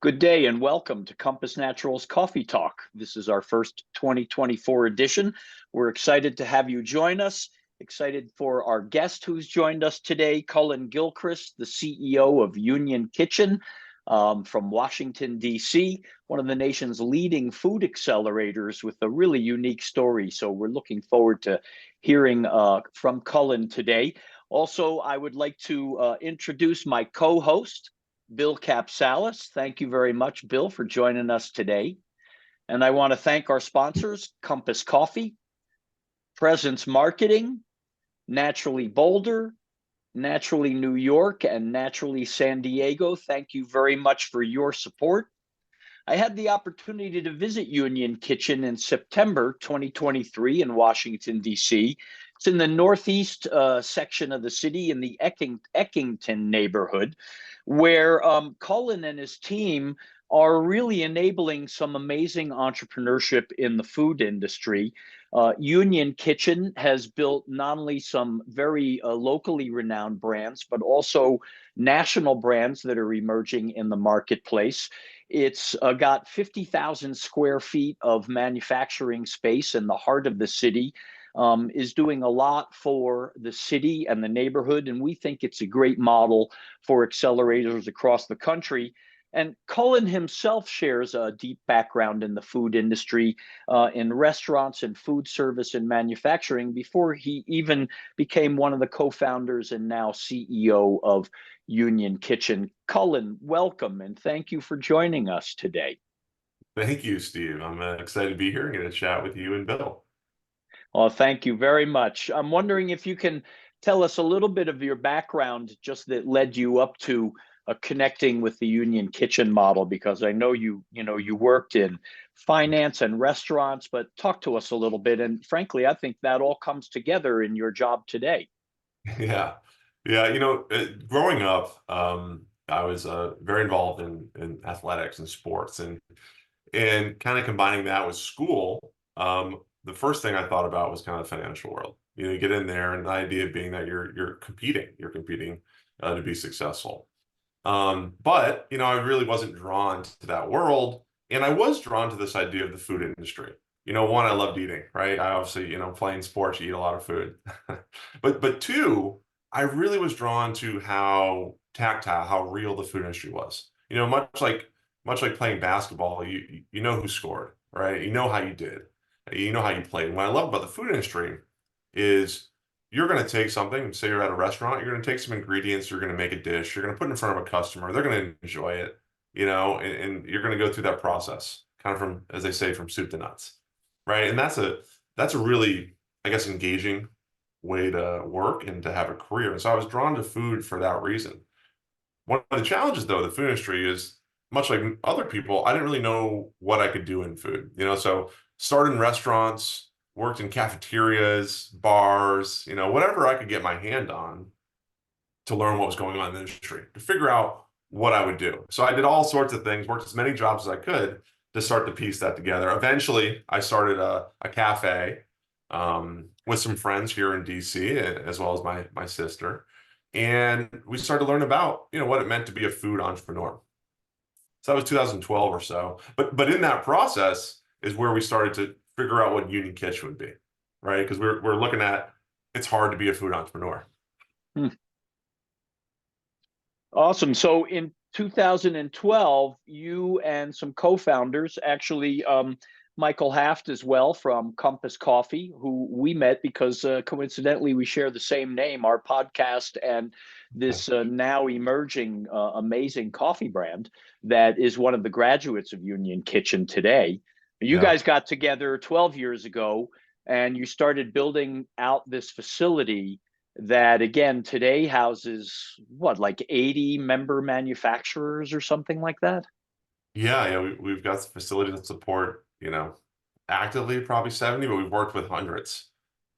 Good day and welcome to Compass Naturals Coffee Talk. This is our first 2024 edition. We're excited to have you join us. Excited for our guest who's joined us today, Cullen Gilchrist, the CEO of Union Kitchen from Washington, D.C., one of the nation's leading food accelerators with a really unique story. So we're looking forward to hearing from Cullen today. Also, I would like to introduce my co-host, Bill Capsalis. Thank you very much, Bill, for joining us today. And I want to thank our sponsors, Compass Coffee, Presence Marketing, Naturally Boulder, Naturally New York, and Naturally San Diego. Thank you very much for your support. I had the opportunity to visit Union Kitchen in September 2023 in Washington, D.C. It's in the northeast section of the city in the Eckington neighborhood, where Cullen and his team are really enabling some amazing entrepreneurship in the food industry. Union Kitchen has built not only some very locally renowned brands, but also national brands that are emerging in the marketplace. It's got 50,000 square feet of manufacturing space in the heart of the city, is doing a lot for the city and the neighborhood, and we think it's a great model for accelerators across the country. And Cullen himself shares a deep background in the food industry, in restaurants and food service and manufacturing, before he even became one of the co-founders and now CEO of Union Kitchen. Cullen, welcome, and thank you for joining us today. Thank you, Steve. I'm excited to be here and get a chat with you and Bill. Well, thank you very much. I'm wondering if you can tell us a little bit of your background, just that led you up to connecting with the Union Kitchen model, because I know you worked in finance and restaurants, but talk to us a little bit. And frankly, I think that all comes together in your job today. Yeah, yeah. Growing up, I was very involved in athletics and sports, and kind of combining that with school. The first thing I thought about was kind of the financial world. You get in there, and the idea being that you're competing to be successful. But I really wasn't drawn to that world, and I was drawn to this idea of the food industry. One, I loved eating, right? I obviously, playing sports, you eat a lot of food. But two, I really was drawn to how tactile, how real the food industry was. Much like playing basketball, you know who scored, right? You know how you did, you know how you played. And what I love about the food industry is you're going to take something, say you're at a restaurant, you're going to take some ingredients, you're going to make a dish, you're going to put it in front of a customer, they're going to enjoy it, and you're going to go through that process, kind of from, as they say, from soup to nuts, right? And that's a really, I guess, engaging way to work and to have a career. And so I was drawn to food for that reason. One of the challenges, though, of the food industry is, much like other people, I didn't really know what I could do in food, so started in restaurants, worked in cafeterias, bars, whatever I could get my hand on to learn what was going on in the industry, to figure out what I would do. So I did all sorts of things, worked as many jobs as I could to start to piece that together. Eventually, I started a cafe with some friends here in DC, as well as my sister. And we started to learn about, what it meant to be a food entrepreneur. So that was 2012 or so. But in that process is where we started to figure out what Union Kitchen would be, right? Because we're looking at, it's hard to be a food entrepreneur. Awesome. So in 2012, you and some co-founders, actually Michael Haft as well from Compass Coffee, who we met because coincidentally we share the same name, our podcast, and this now emerging amazing coffee brand that is one of the graduates of Union Kitchen today. You guys got together 12 years ago and you started building out this facility that, again, today houses what, like 80 member manufacturers or something like that? Yeah, we've got facilities that support, actively probably 70, but we've worked with hundreds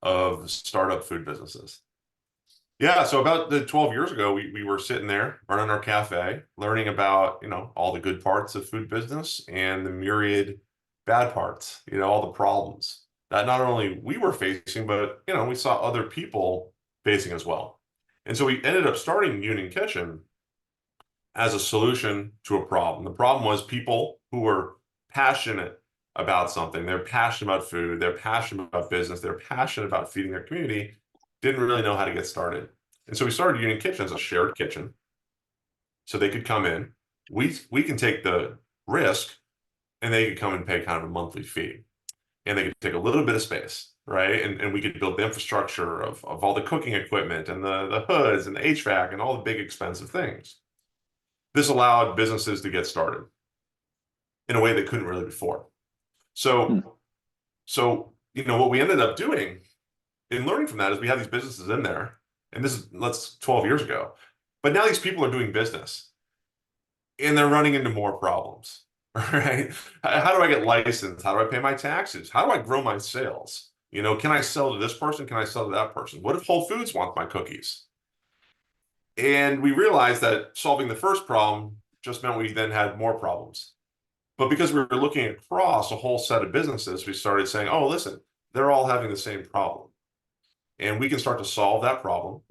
of startup food businesses. Yeah, so about 12 years ago, we were sitting there running our cafe, learning about, all the good parts of food business and the myriad bad parts, all the problems that not only we were facing, but, we saw other people facing as well. And so we ended up starting Union Kitchen as a solution to a problem. The problem was people who were passionate about something. They're passionate about food. They're passionate about business. They're passionate about feeding their community. Didn't really know how to get started. And so we started Union Kitchen as a shared kitchen. So they could come in. We can take the risk and they could come and pay kind of a monthly fee. And they could take a little bit of space, right? And we could build the infrastructure of all the cooking equipment and the hoods and the HVAC and all the big expensive things. This allowed businesses to get started in a way they couldn't really before. Hmm. So, what we ended up doing in learning from that is we had these businesses in there, and this is let's 12 years ago. But now these people are doing business and they're running into more problems, right? How do I get licensed? How do I pay my taxes? How do I grow my sales? Can I sell to this person? Can I sell to that person? What if Whole Foods wants my cookies? And we realized that solving the first problem just meant we then had more problems. But because we were looking across a whole set of businesses, we started saying, oh, listen, they're all having the same problem. And we can start to solve that problem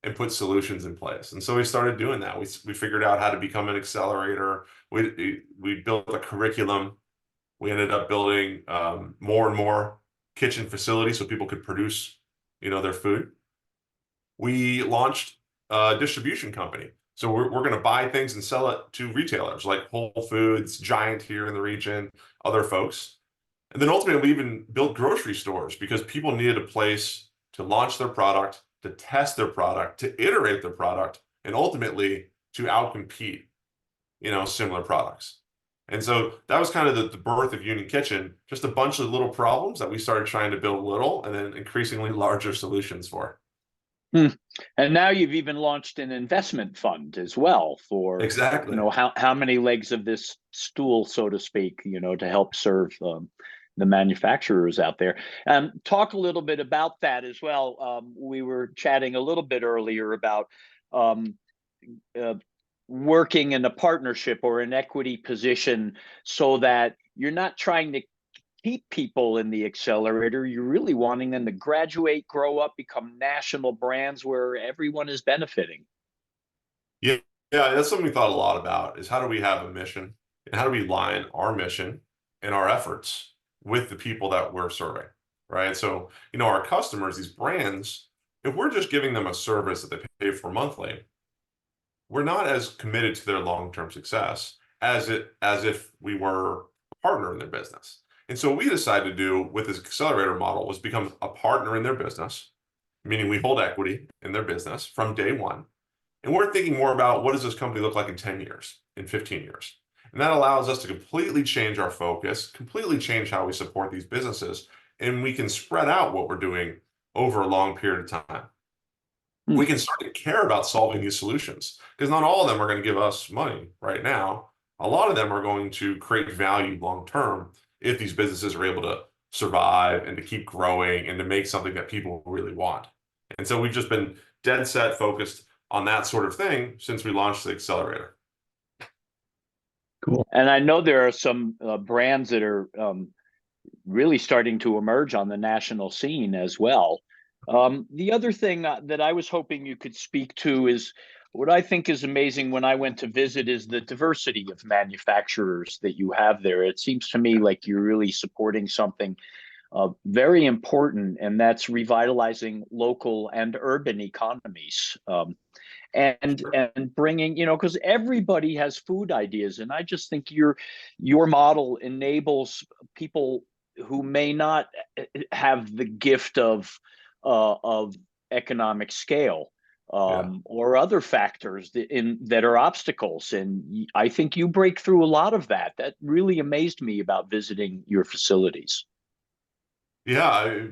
and put solutions in place. And so we started doing that. We figured out how to become an accelerator. We built a curriculum. We ended up building more and more kitchen facilities so people could produce, their food. We launched a distribution company. So we're going to buy things and sell it to retailers like Whole Foods, Giant here in the region, other folks. And then ultimately, we even built grocery stores because people needed a place to launch their product, to test their product, to iterate their product, and ultimately to outcompete, similar products. And so that was kind of the birth of Union Kitchen, just a bunch of little problems that we started trying to build little and then increasingly larger solutions for. Hmm. And now you've even launched an investment fund as well for, Exactly. how many legs of this stool, so to speak, to help serve the manufacturers out there. Talk a little bit about that as well. We were chatting a little bit earlier about um, uh, working in a partnership or an equity position so that you're not trying to keep people in the accelerator. You're really wanting them to graduate, grow up, become national brands where everyone is benefiting. Yeah, yeah, that's something we thought a lot about is how do we have a mission and how do we align our mission and our efforts with the people that we're serving, right? So, our customers, these brands, if we're just giving them a service that they pay for monthly, we're not as committed to their long-term success as if we were a partner in their business. And so what we decided to do with this accelerator model was become a partner in their business, meaning we hold equity in their business from day one. And we're thinking more about what does this company look like in 10 years, in 15 years. And that allows us to completely change our focus, completely change how we support these businesses, and we can spread out what we're doing over a long period of time. Hmm. We can start to care about solving these solutions because not all of them are going to give us money right now. A lot of them are going to create value long term if these businesses are able to survive and to keep growing and to make something that people really want. And so we've just been dead set focused on that sort of thing since we launched the accelerator. Cool. And I know there are some brands that are really starting to emerge on the national scene as well. The other thing that I was hoping you could speak to is what I think is amazing when I went to visit is the diversity of manufacturers that you have there. It seems to me like you're really supporting something very important, and that's revitalizing local and urban economies. And bringing, because everybody has food ideas, and I just think your model enables people who may not have the gift of economic scale, Yeah. or other factors that are obstacles. And I think you break through a lot of that. That really amazed me about visiting your facilities. Yeah.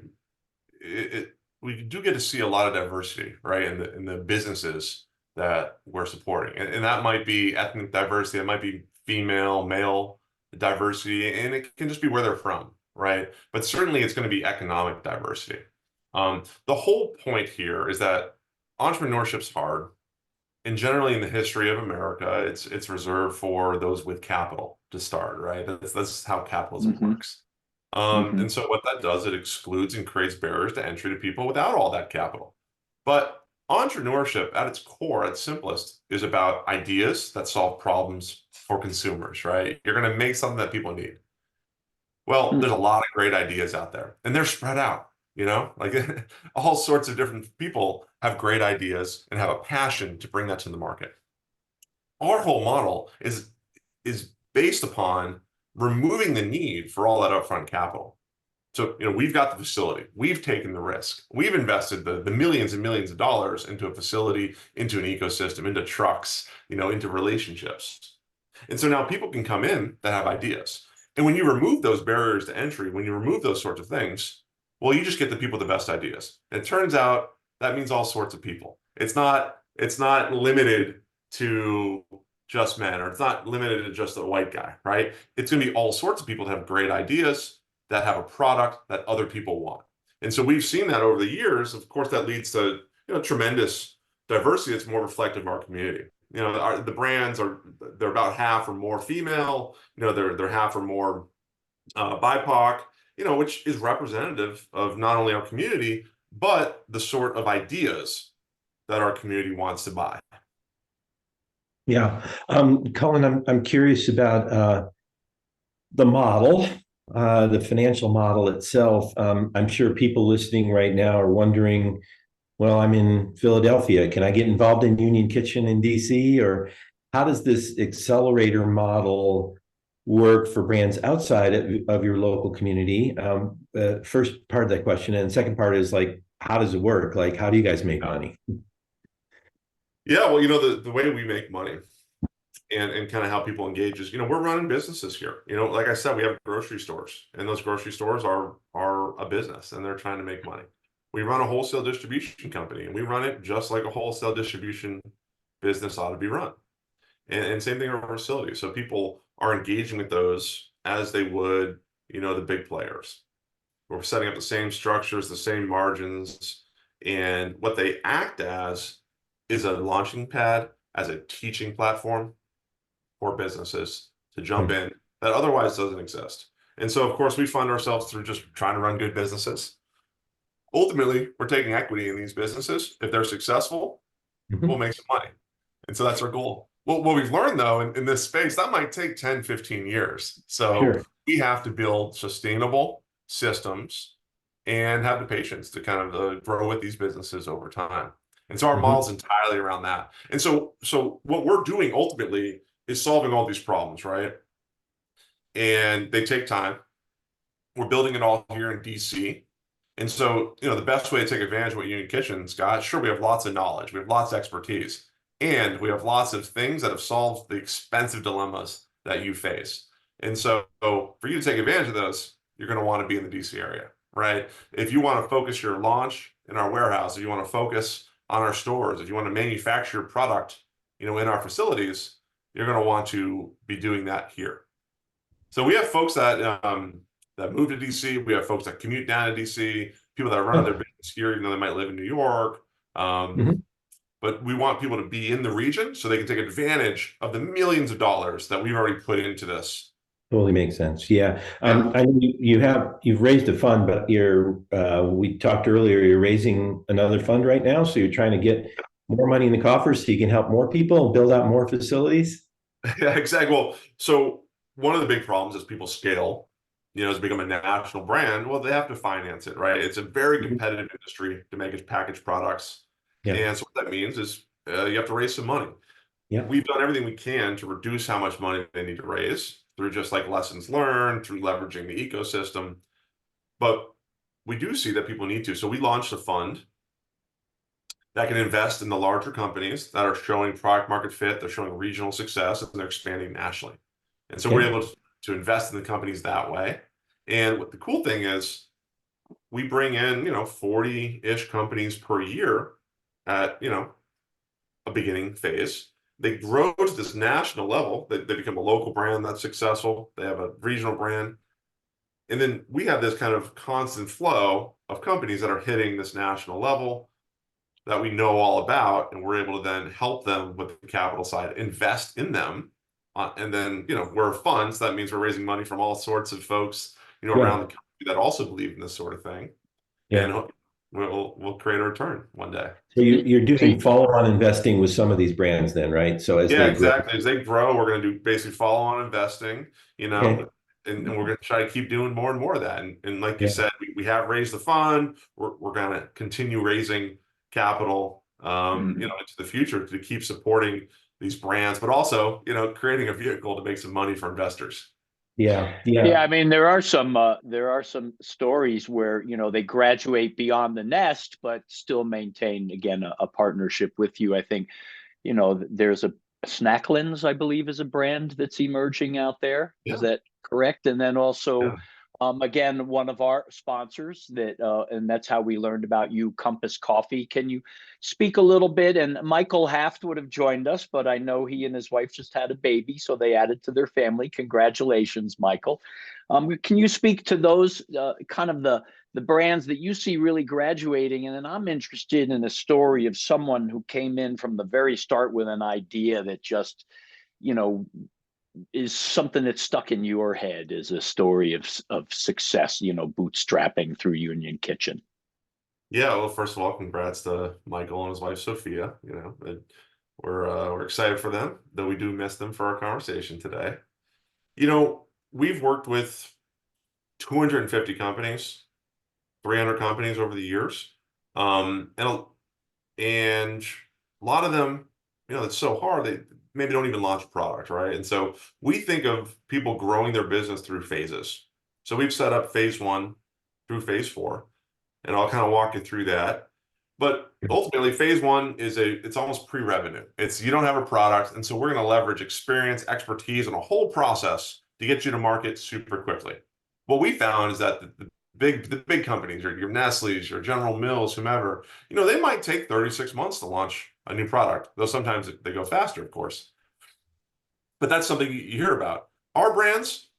We do get to see a lot of diversity, right, in the businesses that we're supporting, and that might be ethnic diversity, it might be female, male diversity, and it can just be where they're from, right? But certainly, it's going to be economic diversity. The whole point here is that entrepreneurship's hard, and generally in the history of America, it's reserved for those with capital to start, right? That's how capitalism Hmm. works. Hmm. And so what that does, it excludes and creates barriers to entry to people without all that capital. But entrepreneurship at its core, at its simplest, is about ideas that solve problems for consumers, right? You're going to make something that people need. Well, there's a lot of great ideas out there, and they're spread out, like all sorts of different people have great ideas and have a passion to bring that to the market. Our whole model is based upon removing the need for all that upfront capital. So, we've got the facility, we've taken the risk, we've invested the millions and millions of dollars into a facility, into an ecosystem, into trucks, into relationships. And so now people can come in that have ideas. And when you remove those barriers to entry, when you remove those sorts of things, well, you just get the people with the best ideas. And it turns out that means all sorts of people. It's not limited to just men, or it's not limited to just a white guy, right? It's going to be all sorts of people that have great ideas, that have a product that other people want. And so we've seen that over the years. Of course, that leads to tremendous diversity that's more reflective of our community. The brands they're about half or more female. They're half or more BIPOC. Which is representative of not only our community but the sort of ideas that our community wants to buy. Yeah. Cullen, I'm curious about the model, the financial model itself. I'm sure people listening right now are wondering, well, I'm in Philadelphia. Can I get involved in Union Kitchen in DC? Or how does this accelerator model work for brands outside of your local community? First part of that question. And the second part is like, how does it work? Like, how do you guys make money? Yeah, well, the way we make money and kind of how people engage is, we're running businesses here. Like I said, we have grocery stores, and those grocery stores are a business, and they're trying to make money. We run a wholesale distribution company, and we run it just like a wholesale distribution business ought to be run. And same thing in our facility. So people are engaging with those as they would, the big players. We're setting up the same structures, the same margins, and what they act as is a launching pad, as a teaching platform for businesses to jump in that otherwise doesn't exist. And so, of course, we fund ourselves through just trying to run good businesses. Ultimately, we're taking equity in these businesses. If they're successful, we'll make some money. And so that's our goal. Well, what we've learned, though, in this space, that might take 10, 15 years. So Sure. we have to build sustainable systems and have the patience to kind of grow with these businesses over time. And so our model's entirely around that. And so what we're doing ultimately is solving all these problems, right? And they take time. We're building it all here in DC. And so, the best way to take advantage of what Union Kitchen's got, sure, we have lots of knowledge, we have lots of expertise, and we have lots of things that have solved the expensive dilemmas that you face. And so for you to take advantage of those, you're going to want to be in the DC area, right? If you want to focus your launch in our warehouse, if you want to focus on our stores, if you want to manufacture product, in our facilities, you're going to want to be doing that here. So we have folks that move to DC. We have folks that commute down to DC, people that are running their business here, even though they might live in New York. But we want people to be in the region so they can take advantage of the millions of dollars that we've already put into this. Totally makes sense. Yeah. I know you've raised a fund, but we talked earlier, you're raising another fund right now. So you're trying to get more money in the coffers so you can help more people and build out more facilities. Yeah, exactly. Well, so one of the big problems is people scale, as become a national brand. Well, they have to finance it, right? It's a very competitive industry to make packaged products. Yeah. And so what that means is you have to raise some money. Yeah. We've done everything we can to reduce how much money they need to raise through just like lessons learned, through leveraging the ecosystem. But we do see that people need to. So we launched a fund that can invest in the larger companies that are showing product market fit, they're showing regional success, and they're expanding nationally. And so we're able to invest in the companies that way. And what the cool thing is, we bring in, 40-ish companies per year at, a beginning phase. They grow to this national level. They become a local brand that's successful. They have a regional brand. And then we have this kind of constant flow of companies that are hitting this national level that we know all about, and we're able to then help them with the capital side, invest in them. And then, we're a fund, so that means we're raising money from all sorts of folks, around the country that also believe in this sort of thing. Yeah. And we'll create a return one day. So you're doing See, follow-on investing with some of these brands then, right? So as Yeah, they grow. exactly. As they grow, we're going to do basically follow-on investing, Okay. and we're going to try to keep doing more and more of that. And like you Yeah. said, we have raised the fund. We're going to continue raising capital, into the future to keep supporting these brands, but also, creating a vehicle to make some money for investors. Yeah. yeah, Yeah. I mean there are some stories where they graduate beyond the nest, but still maintain again a partnership with you. I think there's a Snacklins, I believe, is a brand that's emerging out there. Is Yeah. that correct? And then also, Yeah. again, one of our sponsors and that's how we learned about you, Compass Coffee. Can you speak a little bit? And Michael Haft would have joined us, but I know he and his wife just had a baby, so they added to their family. Congratulations, Michael. Can you speak to those kind of the brands that you see really graduating? And then I'm interested in a story of someone who came in from the very start with an idea that just, you know, is something that's stuck in your head as a story of success, bootstrapping through Union Kitchen. Yeah. Well, first of all, congrats to Michael and his wife Sophia. And we're excited for them, though we do miss them for our conversation today. We've worked with 250 companies, 300 companies over the years. And a lot of them, it's so hard, they maybe don't even launch a product, right? And so we think of people growing their business through phases. So we've set up phase one through phase four, and I'll kind of walk you through that. But ultimately, phase one it's almost pre-revenue. It's you don't have a product, and so we're going to leverage experience, expertise, and a whole process to get you to market super quickly. What we found is that the big companies, your Nestle's, your General Mills, whomever, they might take 36 months to launch a new product, though sometimes they go faster, of course. But that's something you hear about. Our brands,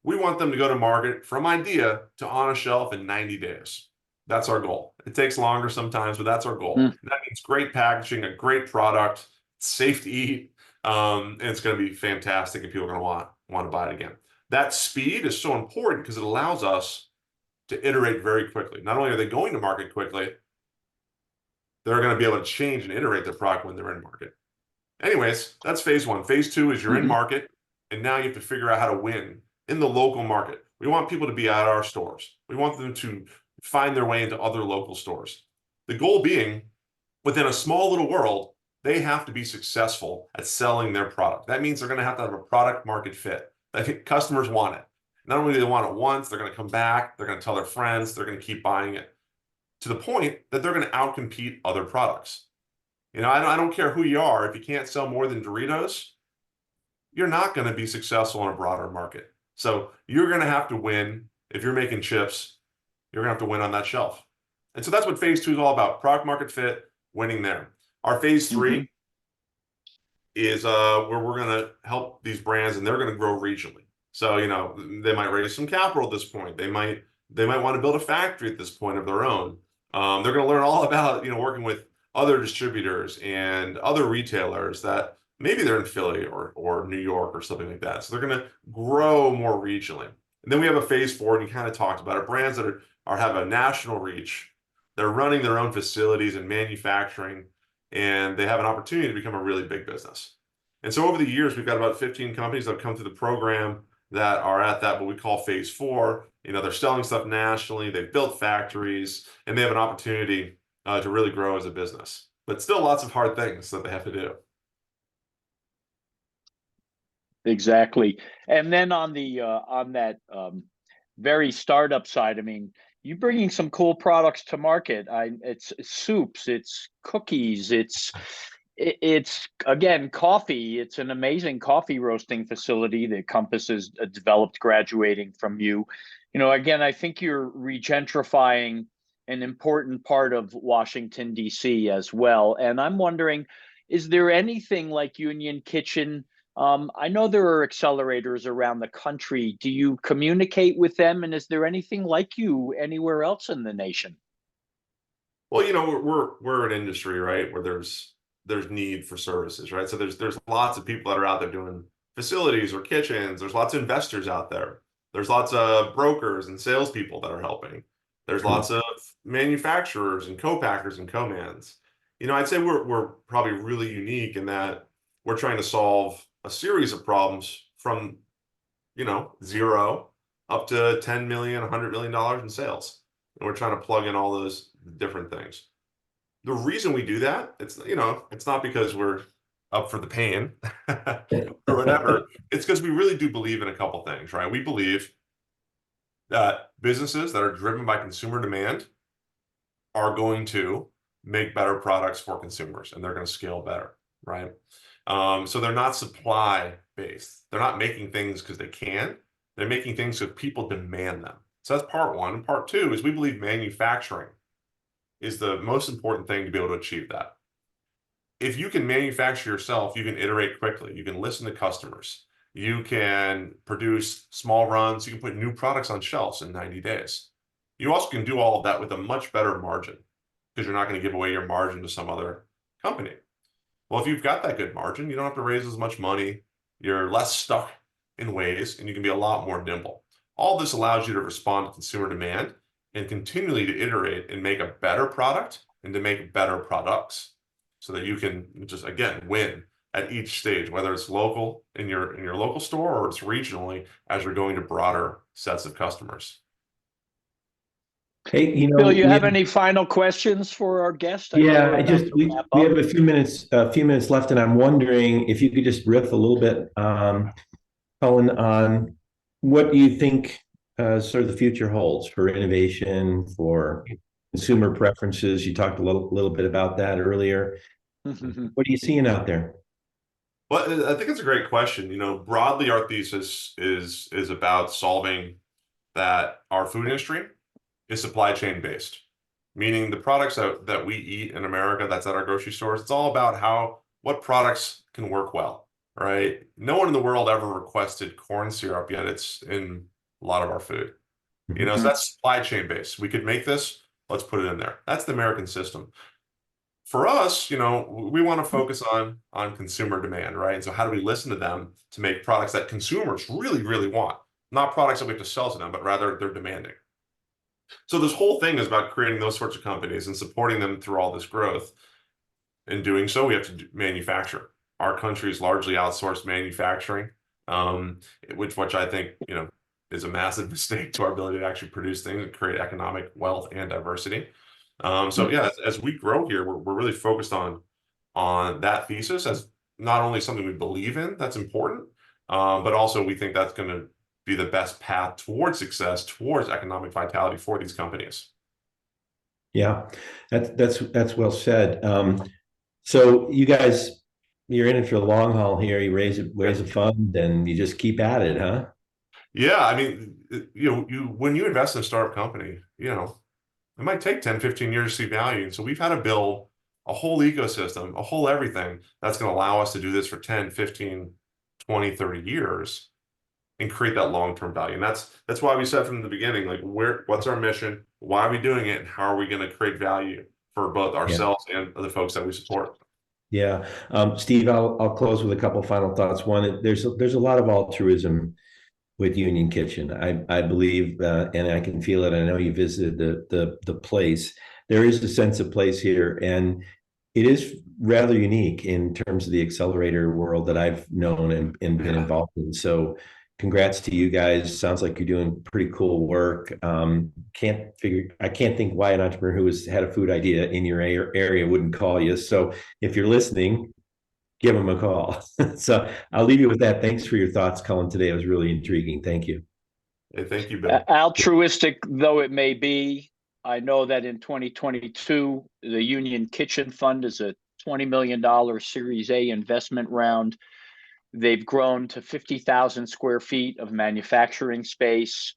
we want them to go to market from idea to on a shelf in 90 days. That's our goal. It takes longer sometimes, but that's our goal. Mm. And that means great packaging, a great product, safe to eat, and it's going to be fantastic, and people are going to want to buy it again. That speed is so important because it allows us to iterate very quickly. Not only are they going to market quickly, they're going to be able to change and iterate their product when they're in market. Anyways, that's phase one. Phase two is you're in Mhm. market, and now you have to figure out how to win in the local market. We want people to be at our stores. We want them to find their way into other local stores. The goal being, within a small little world, they have to be successful at selling their product. That means they're going to have a product market fit. I think customers want it. Not only do they want it once, they're going to come back, they're going to tell their friends, they're going to keep buying it to the point that they're going to outcompete other products. I don't care who you are. If you can't sell more than Doritos, you're not going to be successful in a broader market. So you're going to have to win. If you're making chips, you're going to have to win on that shelf. And so that's what phase two is all about: product market fit, winning there. Our phase Mhm. three is where we're going to help these brands, and they're going to grow regionally. So they might raise some capital at this point. They might want to build a factory at this point of their own. They're going to learn all about working with other distributors and other retailers that maybe they're in Philly or New York or something like that. So they're going to grow more regionally. And then we have a phase four, and you kind of talked about it: brands that have a national reach. They're running their own facilities and manufacturing, and they have an opportunity to become a really big business. And so over the years, we've got about 15 companies that have come through the program that are at that what we call phase four. They're selling stuff nationally, they've built factories, and they have an opportunity to really grow as a business. But still lots of hard things that they have to do. Exactly. And then on that very startup side, I mean, you bringing some cool products to market. It's soups, it's cookies, it's again coffee. It's an amazing coffee roasting facility that Compass has developed, graduating from you. Again, I think you're regentrifying an important part of Washington D.C. as well. And I'm wondering, is there anything like Union Kitchen? I know there are accelerators around the country. Do you communicate with them? And is there anything like you anywhere else in the nation? Well, we're an industry, right, where there's need for services, right? So there's lots of people that are out there doing facilities or kitchens. There's lots of investors out there. There's lots of brokers and salespeople that are helping. There's lots of manufacturers and co-packers and co-mans. I'd say we're probably really unique in that we're trying to solve a series of problems from, zero up to 10 million, $100 million in sales. And we're trying to plug in all those different things. The reason we do that, it's not because we're up for the pain or whatever. It's because we really do believe in a couple things, right? We believe that businesses that are driven by consumer demand are going to make better products for consumers, and they're going to scale better, right? So they're not supply based. They're not making things because they can. They're making things because people demand them. So that's part one. And part two is we believe manufacturing is the most important thing to be able to achieve that. If you can manufacture yourself, you can iterate quickly. You can listen to customers. You can produce small runs. You can put new products on shelves in 90 days. You also can do all of that with a much better margin because you're not going to give away your margin to some other company. Well, if you've got that good margin, you don't have to raise as much money. You're less stuck in ways, and you can be a lot more nimble. All this allows you to respond to consumer demand and continually to iterate and make a better product and to make better products so that you can just, again, win at each stage, whether it's local in your local store or it's regionally as you're going to broader sets of customers. Hey, Bill, you have any final questions for our guest? we have a few minutes left, and I'm wondering if you could just riff a little bit, Cullen, on what you think sort of the future holds for innovation, for consumer preferences. You talked a little bit about that earlier. What are you seeing out there? Well, I think it's a great question. Broadly, our thesis is about solving that our food industry is supply chain based, meaning the products that we eat in America, that's at our grocery stores. It's all about what products can work well, right? No one in the world ever requested corn syrup, yet it's in a lot of our food. So that's supply chain based. We could make this, let's put it in there. That's the American system. For us, we want to focus on consumer demand, right? And so how do we listen to them to make products that consumers really, really want? Not products that we have to sell to them, but rather they're demanding. So this whole thing is about creating those sorts of companies and supporting them through all this growth. In doing so, we have to manufacture. Our country is largely outsourced manufacturing, which I think, is a massive mistake to our ability to actually produce things and create economic wealth and diversity. So yeah, as we grow here, we're really focused on that thesis as not only something we believe in that's important, but also we think that's going to be the best path towards success, towards economic vitality for these companies. Yeah, that's well said. So you guys, you're in it for the long haul here. You raise a fund and you just keep at it, huh? Yeah, I mean, when you invest in a startup company, it might take 10, 15 years to see value. And so we've had to build a whole ecosystem, a whole everything that's going to allow us to do this for 10, 15, 20, 30 years and create that long-term value. And that's why we said from the beginning, like, what's our mission? Why are we doing it? And how are we going to create value for both ourselves and the folks that we support? Yeah. Steve, I'll close with a couple final thoughts. One, there's a lot of altruism with Union Kitchen. I believe, and I can feel it. I know you visited the place. There is a sense of place here, and it is rather unique in terms of the accelerator world that I've known and been involved in. So, congrats to you guys. Sounds like you're doing pretty cool work. I can't think why an entrepreneur who had a food idea in your area wouldn't call you. So, if you're listening, give them a call. So I'll leave you with that. Thanks for your thoughts, Cullen, today. It was really intriguing. Thank you. Hey, thank you, Bill. Altruistic though it may be, I know that in 2022, the Union Kitchen Fund is a $20 million Series A investment round. They've grown to 50,000 square feet of manufacturing space.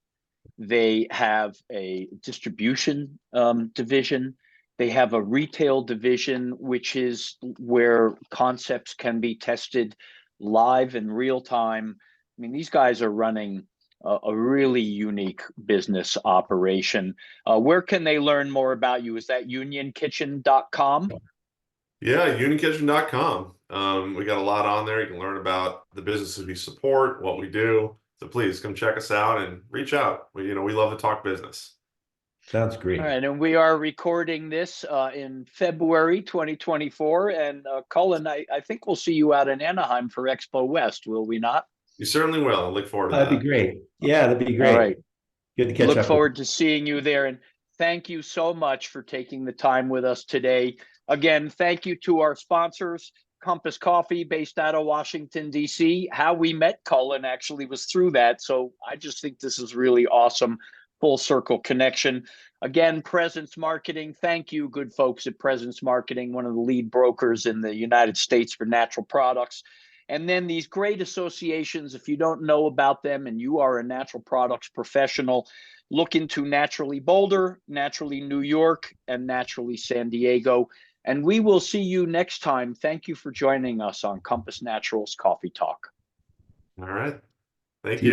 They have a distribution division. They have a retail division, which is where concepts can be tested live in real time. I mean, these guys are running a really unique business operation. Where can they learn more about you? Is that unionkitchen.com? Yeah, unionkitchen.com. We got a lot on there. You can learn about the businesses we support, what we do. So please come check us out and reach out. We love to talk business. Sounds great. All right, and we are recording this in February 2024. And Cullen, I think we'll see you out in Anaheim for Expo West, will we not? You certainly will. I look forward to That'd that. be great. Yeah, that'd be All great. right. Good to catch Look up. forward to seeing you there. And thank you so much for taking the time with us today. Again, thank you to our sponsors, Compass Coffee, based out of Washington, D.C. How we met Cullen actually was through that. So I just think this is really awesome, full circle connection. Again, Presence Marketing. Thank you, good folks at Presence Marketing, one of the lead brokers in the United States for natural products. And then these great associations, if you don't know about them and you are a natural products professional, look into Naturally Boulder, Naturally New York, and Naturally San Diego. And we will see you next time. Thank you for joining us on Compass Naturals Coffee Talk. All right. Thank See you.